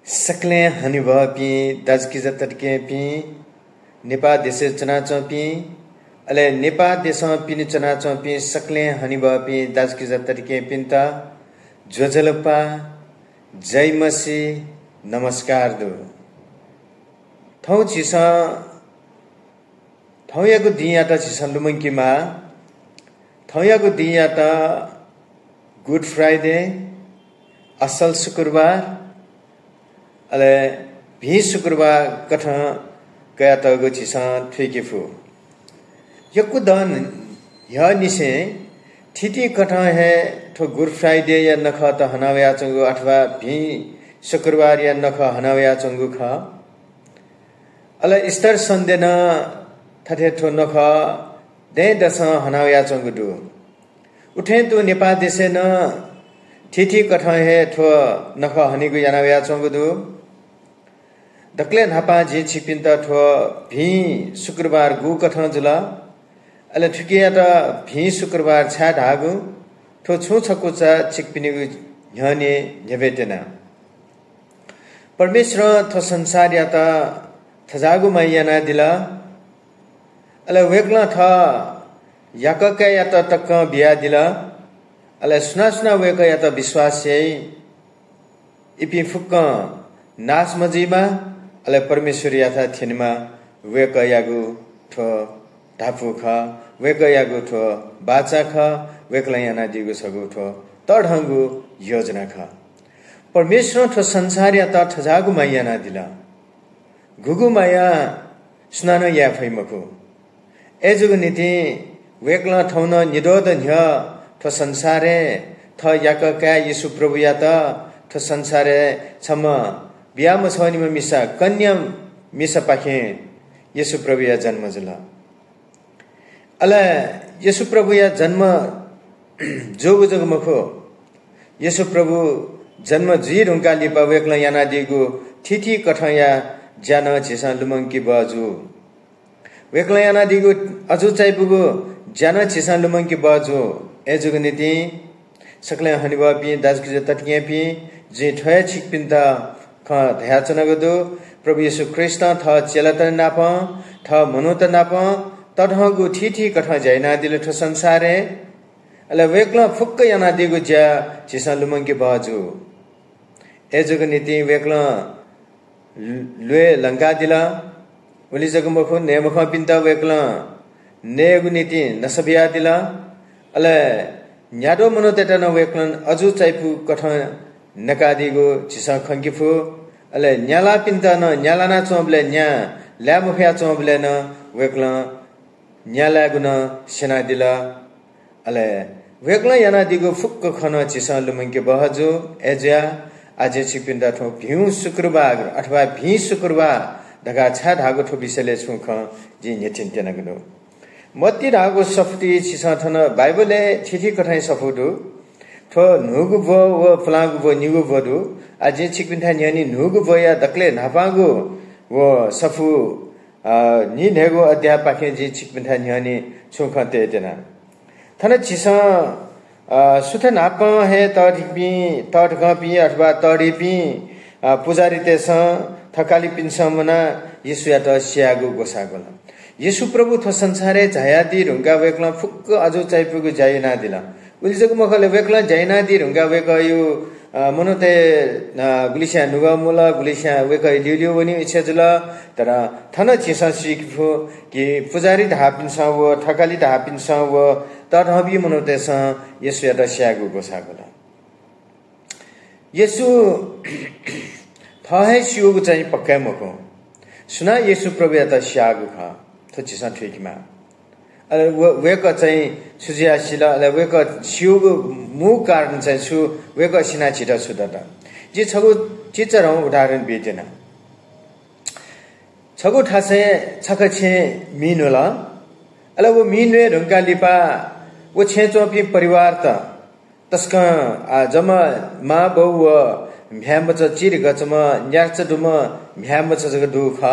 सकले हनिभपी दाजकी जतटके पी नेपाल देश चना चौपी अले नेपाल देश पिन चना चौपी सकले हनिभपी दाजकी जतटके पिन्ता ज्वजलपा जय मसी नमस्कार दो थौ छिसा थौयाको दियाटा छिसा लुमङ्कीमा थौयाको दियाटा गुड फ्राइडे असल शुक्रबार अले भी शुक्रबार कथ कया तगो छिसा ठेकेफु यकु दन य निसे ठिटी कथ है ठो गुड फ्राइडे या नख त हनावया चंगु अथवा भी शुक्रबार या नख हनावया चंगु ख अले स्तर संदेन थथे ठो नख दे दस हनावया चंगु दु उठे तो नेपाल देशे न ठिठी कथ है ठो नख हनिगु यानावया चंगु दु दक्ले नापा जे छिपिन त ठो भी शुक्रबार गु कथ जुला अले ठुकिया त भी शुक्रबार छा ढागु ठो छु छको चा छिकपिनिगु ह्यने झबेटेना परमेश्वर थो संसार या त थजागु मैयाना दिला अले वेगला था याकके या त तक बिया दिला अले सुना सुना वेक या त विश्वास छै इपि फुक्क नास मजीमा अले परमेश्वर याथा थिनमा वेक यागु ठो ढाफु ख वेक यागु ठो बाचा ख वेकला याना दिगु सगु ठो तढंगु योजना ख परमेश्वर ठो संसार या त थजागु मायाना दिला गुगु माया सुनान या फैमको एजुगु नीति वेकला ठौन निदोद न्य ठो संसारे थ याकका येशु प्रभु या त ठो संसारे छम बियाम छवनी में मिसा कन्या मिसा पाखे येशु प्रभु या जन्म जुला अले येशु प्रभु या जन्म जोग जोग मखो येशु प्रभु जन्म जी रुंका लिपा वेकला याना दिगु ठिठी कठया ज्यान छिसा लुमंकी बाजु वेकला याना दिगु अजु चाइपुगु ज्यान छिसा लुमंकी बाजु एजुग नीति सकले हनिबापी दाजकी तटके पी जे ठय छिकपिन्ता ख ध्याचनगदु प्रभु येशू ख्रीष्ट थ चेलत नाप थ मनुत नाप तढगु ठिठी कठ जैना दिले ठो संसारे अले वेकला फुक्क याना दिगु ज्या छिसा लुमंकी बाजु एजुग नीति वेकला लुए लंका दिला उली जगमखो नेमखो पिन्ता वेकला नेगु नीति नसबिया दिला अले न्यादो मनोतेटा न वेकलन अजु चाइपु कठ नकादिगु छिसा खंकिफु अले न्याला पिन्ता न न्यालाना चोबले न्या ल्यामफया चोबले न वेकला न्याला गुन सेना दिला अले वेकला याना दिगु फुक्क खन छिसा लुमंके बहजु एज्या आजे छिपिन्दा ठो भिउ शुक्रबार अथवा भी शुक्रबार ढगा छा ढागु ठो बिसले छुख जि नेचिन्तेन गुनु मत्ती ढागु सफती छिसा थन बाइबलले ठिठी कठाइ सफुदु ठो नुगु भ व फलागु भ निगु भदु आजे छिपिन्था न्यानी नुगु भ या दक्ले नापागु व सफु नि नेगु अध्यापके जि छिपिन्था न्यानी छुख तेतेना थन छिसा सुथ नाप हे तडिपी तडगपी अथवा तडिपी पुजारी तेस थकाली पिन्समना येशु या त स्यागु गोसागोल येशु प्रभु थ संसारे झायादी रुंगा वेकला फुक्क अजु चाइपुगु जाइना दिला उलिजगु मखले वेकला जाइना दि रुंगा वेक यो मनोते गुलिसा नुगा मुला गुलिसा वेक लिलियो वनि इच्छा जुला तर थन छिसा सिकफु कि पुजारी धापिन्स व थकाली धापिन्स व तडहबी मनोतेस येशु या त स्यागु गोसागोल येशु थहे सियोगु चाहिँ पक्कै मको सुना येशु प्रभु या त स्यागु ख थो छिसा ठेकीमा अले वेक चाहिँ सुजिया सिला अले वेक सियोगु मु कारण चाहिँ छु वेक सिना छिटा सुदत जे छगु चिचरौ उदाहरण बेतेना छगु ठासे छकछे मिनोला अले वो मिनवे रुंका लिपा वो छेचोपी परिवार त तस्का जमा मा बौ व म्यामच चिर गचम न्याच दुम म्यामच जग दुख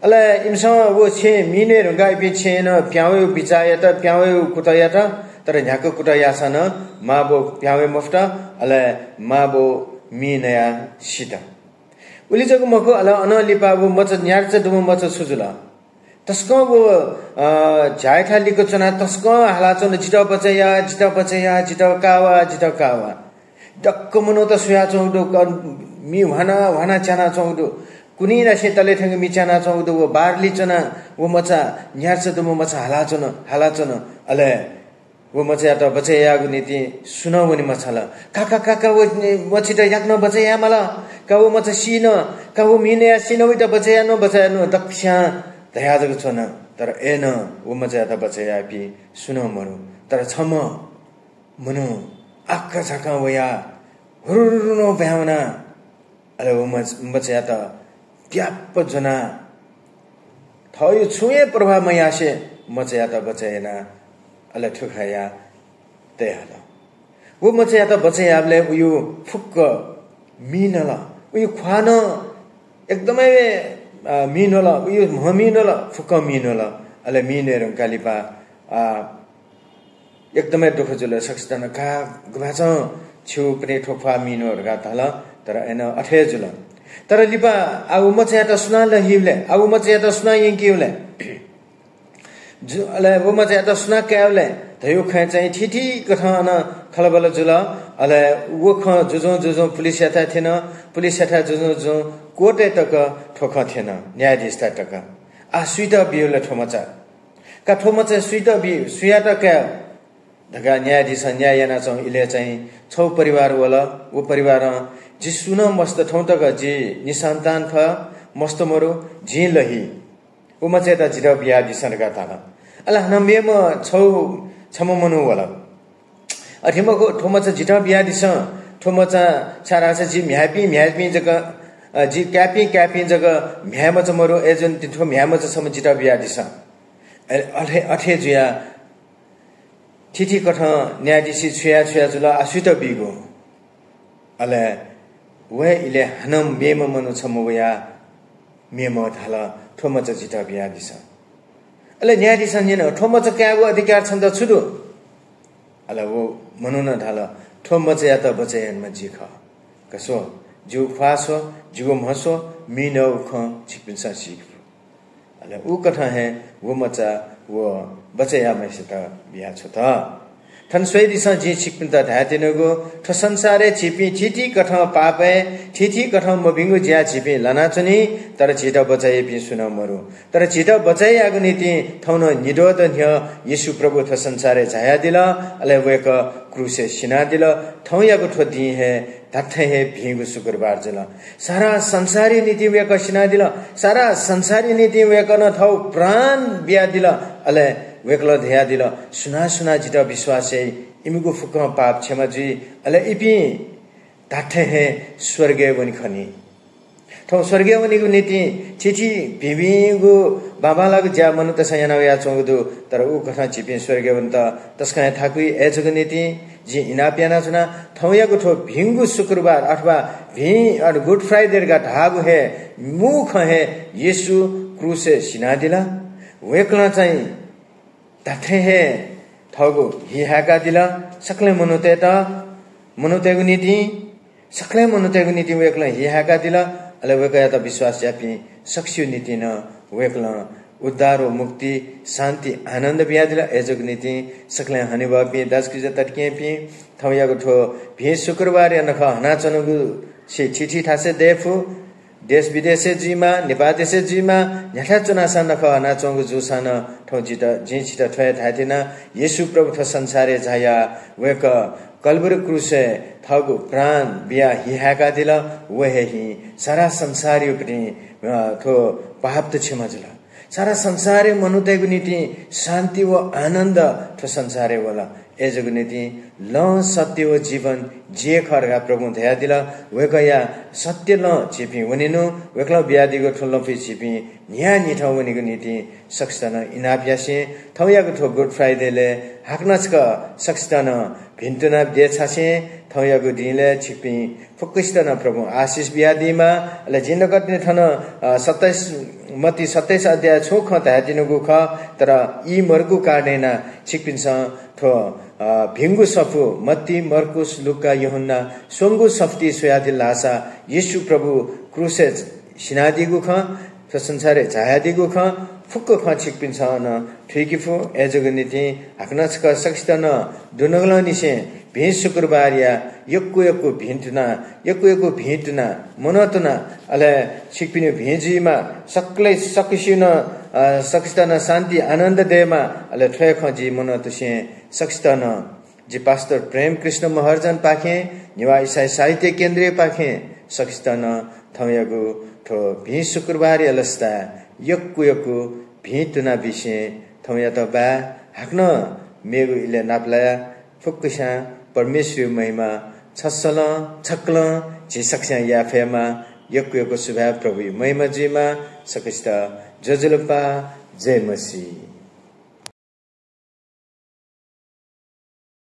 अले इमसा वो छे मिने रुंगा बि छेन प्यावे बिचाय त प्यावे कुतया त तर न्याको कुतया सन मा बो प्यावे मफ्ता अले मा बो मिनया सिता उली जग मको अला अनलिपा वो मच न्यार्च दुम मच सुजुला तस्को वो झाइठा लिको चना तस्को हालाचन जिटा बचया कावा डक्क मनो त सुया चौदो मी वाना चाना चौदो कुनी राशि तले ठंग मी चाना चौदो वो बारली चना वो मचा न्यार्च दुम मचा हालाचन अले वो मचा त बचया गुनीति सुनो वनी मछला काका वो मछिटा याक्न बचया मला का वो मचा सिन का वो मिने सिन उ त बचया न दक्षा दया जग छन तर एन वो मचा त बचया पि सुनो मनु तर छम मनु आक्का छका वया हुरुरुनो भ्याउना अले वो मचा त ट्याप जना थयो छुए प्रभाव मयासे मचा त बचयना अले ठुखाया तेहाला वो मचा त बचयाले उयो फुक्क मिनला उयो खान एकदमै मिनला उयो ममिनला फुक्क मिनला अले मिनेर कालिपा एकदमै दुख जुले सक्छन का गबाच छु पनि ठोफा मिनोहरुका तल तर एन अठे जुल तर लिपा आउ मचा त सुना ल हिउले आउ मचा त सुना यंकिउले जो अले वो मचा त सुना क्याउले धयो ख चाहिँ ठिठी कथन खलबल जुल अले वो ख जुजो पुलिस याता थिएन पुलिस याता जुजो कोटे तक ठोख थिएन न्यायाधीश तक आ सुइट बिउले ठोमचा का ठोमचा सुइट बि सुयाता क्या धगा न्यायाधीश न्यायना चाहिँ इले चाहिँ छौ परिवार वाला वो परिवार जी सुन मस्त ठौ तक जी निसन्तान ख मस्त मरो जी लही वो मचा त जिरा बिया दिसनका ताला अला नमेम छौ छम मनु वाला अठिमको ठोमचा जिटा बिया दिस ठोमचा सारा जी म्यापी जग जी क्यापी जग म्यामच मरो एजन तिठो म्यामच सम जिटा बिया दिस अठे जुया ठिठी कठ न्यायाधीश छुया जुल आसुत बिगो अले वे इले हनम मेम मनु छम वया मेम थाला ठोमचा जिटा बिया दिस अले न्यायाधीश निन ठोमचा क्यागो अधिकार छन् त छुदु अले वो मनु न थाला ठोमचा या त बचयन म जिख कसो जु फासो जुगो महसो मिनो ख छिपिन्छ सिख अले उ कथा है वो मचा वो बचया में से त बिया छ त थन सोइ दिस जी छिपिन त धातिनुगो ठ संसारे छिपि ठिठी कथ पापे ठिठी कथ मबिंगु ज्या छिपि लना चनी तर छिटा बचाए पि सुन मरु तर छिटा बचाए आगु नीति थौन निरोध न्य येशु प्रभु थ संसारे छाया दिला अले वेक क्रूसे सिना दिला थौ यागु ठो दि है तथे है भिगु शुक्रबार जला सारा संसारी नीति वेक सिना दिला सारा संसारी नीति वेक न थौ प्राण बिया दिला अले वेकलो ध्या दिला सुना जिता विश्वास है इमिगु फुक पाप क्षमा जी अले इपि ताठे है स्वर्गीय वनि खनी थौ स्वर्गीय वनि गु नीति छिछि बिबिगु बाबालागु ज्या मनु त सयना या चोगदु तर उ कथा छिपि स्वर्गीय वनि त तस्का थाकुइ एजगु नीति जी इना प्याना छना थौ यागु ठो भिंगु शुक्रबार अथवा भि और गुड फ्राइडे गा धागु है मुख है येशु क्रूसे सिना दिला वेकला चाहिँ तथे है थगु हिहाका दिला सकले मनुतेगु नीति सकले मनुतेगु नीति वेकला हिहाका दिला अले वेकया त विश्वास यापि सक्सियो नीति न वेकला उद्धार व मुक्ति शान्ति आनन्द बिया दिला एजग नीति सकले हनिबा पि दसकिज तटके पि थौयागु ठो भि शुक्रबार या नख हना चनगु से चिठी थासे देफु देश विदेश जीमा नेपाल देश जीमा न्याठा चुना सान नख हना चंगु जुसान ठौ जिता जी छिटा ठय थाथिना येशु प्रभु थ संसारे जाया वेक कलबुर क्रुसे थगु प्राण बिया हिहाका दिला वहे ही सारा संसारी पनि थो पाप त क्षमा जला सारा संसारे मनुतेगु नीति शान्ति व आनन्द थो संसारे वाला एजगु नीति ल सत्य व जीवन जे खरगा प्रभु दया दिला वेकया सत्य ल छिपि वनिनु वेकला ब्यादिगो ठुलो फि छिपि न्या निठौ वनिगु नीति सक्सन इनाप्यासे थौयागु ठो गुड फ्राइडे ले हाकनचका सक्सन भिन्तुना दे छासे थौयागु दिले छिपि फुक्किस्तन प्रभु आशिष बियादिमा अले जिन्दगतने थन 27 मती 27 अध्याय छोख तादिनुगु ख तर ई मर्गु काडेना छिपिन्छ थो भिंगु सफु मत्ती मर्कुस लुका यूहन्ना सोंगु सफ्ती सोयादि लासा येशु प्रभु क्रुसे सिनादिगु ख संसारे झायादिगु ख फुक्क ख छिपिन्छ न ठिकिफु एजगनिति हाकनाचक सक्स्तन दुनगलनिसे भेज शुक्रबारिया यक्कु भिन्तुना मनतुना अले छिपिनु भेजीमा सक्लै सकिसिन सक्स्तन शान्ति आनन्द देमा अले ठय खजी मनतुसे सक्स्तन जी पास्टर प्रेम कृष्ण महर्जन पाखे निवा ईसाई साहित्य केन्द्रीय पाखे सक्स्तन थयगु थो भेज शुक्रबारी अलस्ता यक्कु भिन्तुना विषय थौया त बा हाक्न मेगु इले नाप्ला फुक्कुसा परमेश्वर महिमा छसल छक्ल जे सक्स्या याफेमा यक्कु सुभा प्रभु महिमा जीमा सकिस्ता जजलपा जय मसी।